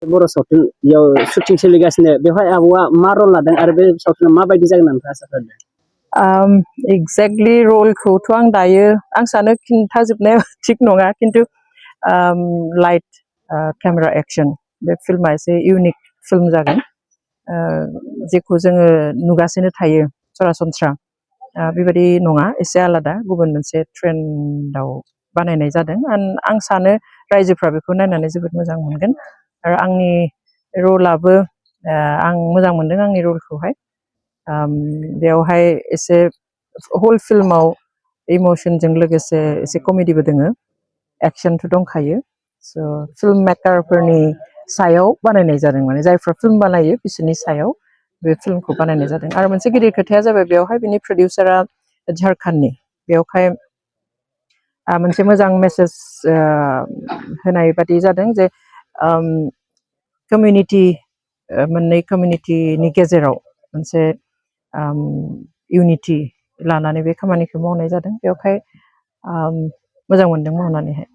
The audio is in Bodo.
बर' सावथुनयाव शुटिं सोलिगासिनो बेवहाय आब'आ मा रल लादों आरो बे सावथुना माबायदि जागोन होनना नोंथाङा आसा खालामदों? एक्जेक्टलि रलखौथ' आं दायो आं सानो खिन्थाजोबनाया थिग नङा खिन्थु लाइट केमेरा एक्सन बे फिल्मा एसे इउनिक फिल्म जागोन जेखौ जोङो नुगासिनो थायो सरासनस्रा बेबायदि नङा एसे आलादा गुबुन मोनसे ट्रेन्डआव बानायनाय जादों आं सानो रायजोफ्रा बेखौ नायनानै जोबोद मोजां मोनगोन आरो आंनि रलाबो आं मोजां मोनदों आंनि रलखौहाय बेवहाय एसे हल फिल्माव इमसनजों लोगोसे एसे कमेडिबो दोङो एक्सनथ' दंखायो स' फिल्म मेकारफोरनि सायाव बानायनाय जादों माने जायफ्रा फिल्म बानायो बिसोरनि सायाव बे फिल्मखौ बानायनाय जादों आरो मोनसे गिदिर खोथाया जाबाय बेवहाय बिनि प्रडिउसारा झारखन्डनि बेवहाय मोनसे मोजां मेसेज होनाय बादि जादों जे कमिउनिटि मोननै कमिउनिटिनि गेजेराव मोनसे इउनिटि लानानै बे खामानिखौ मावनाय जादों बेवहाय मोजां मोनदों मावनानैहाय